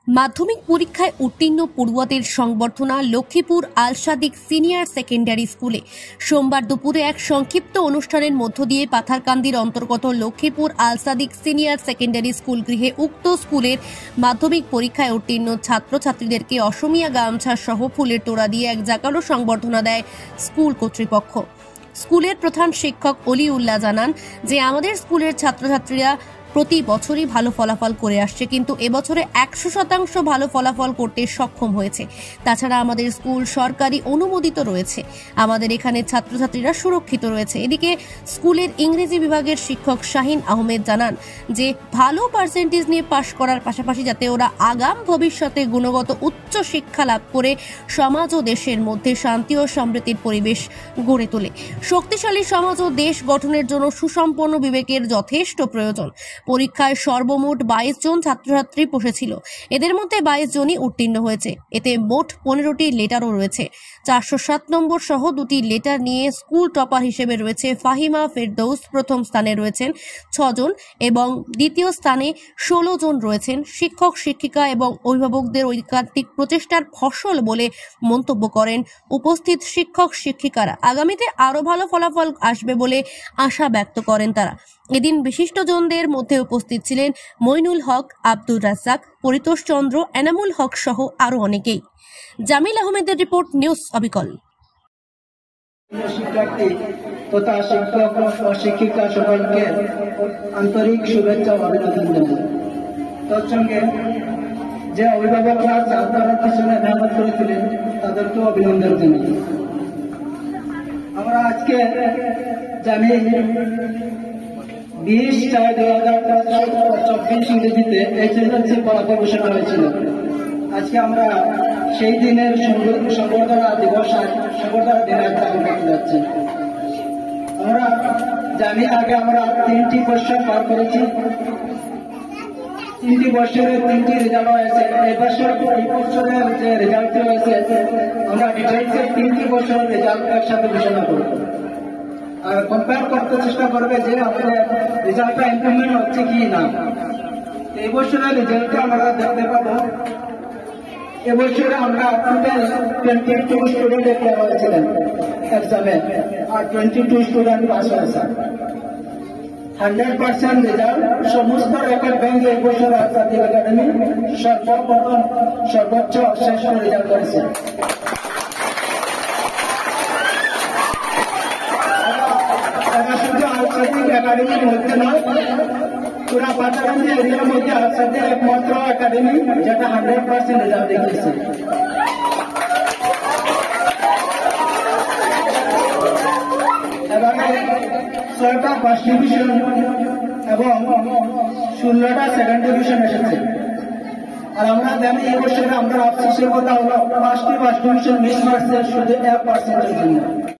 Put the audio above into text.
মাধ্যমিক পরীক্ষায় উত্তীর্ণ পড়ুয়াদের সংবর্ধনা লক্ষ্মীপুর আল সাদিক সিনিয়র সেকেন্ডারি স্কুলে সোমবার দুপুরে এক সংক্ষিপ্ত অনুষ্ঠানের মধ্য দিয়ে পাথারকান্দির অন্তর্গত লক্ষ্মীপুর আল সাদিক সিনিয়র সেকেন্ডারি স্কুল গৃহে উক্ত স্কুলের মাধ্যমিক পরীক্ষায় উত্তীর্ণ ছাত্রছাত্রীদেরকে অসমিয়া গামছা সহ ফুলের তোড়া দিয়ে এক জাঁকালো সংবর্ধনা দেয় স্কুল কর্তৃপক্ষ। স্কুলের প্রধান শিক্ষক অলিউল্লাহ জানান যে আমাদের স্কুলের ছাত্রছাত্রীরা প্রতি বছরই ভালো ফলাফল করে আসছে, কিন্তু এবছরে 100% ভালো ফলাফল করতে সক্ষম হয়েছে। তাছাড়া আমাদের স্কুল সরকারি অনুমোদিত রয়েছে, আমাদের এখানে ছাত্রছাত্রীরা সুরক্ষিত রয়েছে। এদিকে স্কুলের ইংরেজি বিভাগের শিক্ষক শাহিন আহমেদ জানান যে ভালো পার্সেন্টেজ নিয়ে পাশ করার পাশাপাশি যাতে ওরা আগাম ভবিষ্যতে গুণগত উচ্চ শিক্ষা লাভ করে সমাজ ও দেশের মধ্যে শান্তি ও সমৃদ্ধির পরিবেশ গড়ে তোলে। শক্তিশালী সমাজ ও দেশ গঠনের জন্য সুসম্পন্ন বিবেকের যথেষ্ট প্রয়োজন। পরীক্ষায় সর্বমোট 22 জন ছাত্রছাত্রী বসেছিল, এদের মধ্যে 22 জনই উত্তীর্ণ হয়েছে। এতে মোট 15টি লেটারও রয়েছে। 407 নম্বর সহ 2টি লেটার নিয়ে স্কুল টপার হিসেবে রয়েছে ফাহিমা ফেরদৌস, প্রথম স্থানে রয়েছেন 6 জন এবং দ্বিতীয় স্থানে 16 জন রয়েছেন। শিক্ষক শিক্ষিকা এবং অভিভাবকদের ঐকান্তিক প্রচেষ্টার ফসল বলে মন্তব্য করেন উপস্থিত শিক্ষক শিক্ষিকারা। আগামীতে আরো ভালো ফলাফল আসবে বলে আশা ব্যক্ত করেন তারা। এদিন বিশিষ্টজনদের মধ্যে উপস্থিত ছিলেন মইনুল হক, আব্দুর রাজ্জাক, পরিতোষ চন্দ্র, এনামুল হক সহ আরো অনেকেই। জামিল আহমেদের রিপোর্ট, নিউজ অবিকল। শিক্ষার্থী তথা শিক্ষক ও শিক্ষিকা সকলকে আন্তরিক শুভেচ্ছা ও অভিনন্দন জানাই। তৎসঙ্গে যে অভিভাবকরা ছাত্রদের পিছনে মেহনত করেছিলেন তাদেরকেও অভিনন্দন জানাই। আমরা আজকে জানি 20/4/2024 ইংরেজিতে HSLC ফলাফল ঘোষণা হয়েছিল। আজকে আমরা সেই দিনের সংবর্ধনা দিবস সংবর্ধনা দিনের পালন করতে যাচ্ছি। আমরা জানি আগে আমরা 3টি বছর পার করেছি, 3টি বছরের 3টি রেজাল্ট হয়েছে। এই বছরের যে রেজাল্টটি হয়েছে আমরা ডিটেলসে 3টি বছরের রেজাল্ট একসাথে ঘোষণা করব আর কম্পেয়ার করতে চেষ্টা করবে যে আমাদের রেজাল্টটা ইমপ্রুভমেন্ট হচ্ছে কি না। এই বছরের রেজাল্টটা আমরা দেখতে পাবো। এবছরে আমরা টোটাল 22 স্টুডেন্ট অ্যাপ্লাই হয়েছিলেন এক্সামে আর 22 স্টুডেন্ট পাস হয়েছে। 100% রেজাল্ট সমস্ত রেকর্ড ভেঙে এবছর আল সাদিক একাডেমি সর্বপ্রথম সর্বোচ্চ শ্রেষ্ঠ রেজাল্ট করেছে। শুধু আল সাদিক একাডেমির মধ্যে নয়, পুরা পাথারকান্দি এরিয়ার মধ্যে আল সাদিক একমাত্র একাডেমি যেটা 100% রেজাল্ট দেখিয়েছে। এবারে 6টা ফার্স্ট ডিভিশন এবং 16টা সেকেন্ড ডিভিশন এসেছে। আর আমরা জানি এই বছরে আমরা আফসোসের কথা হলো 5টি ফার্স্ট ডিভিশন মিস করছে শুধু 1% জন্য।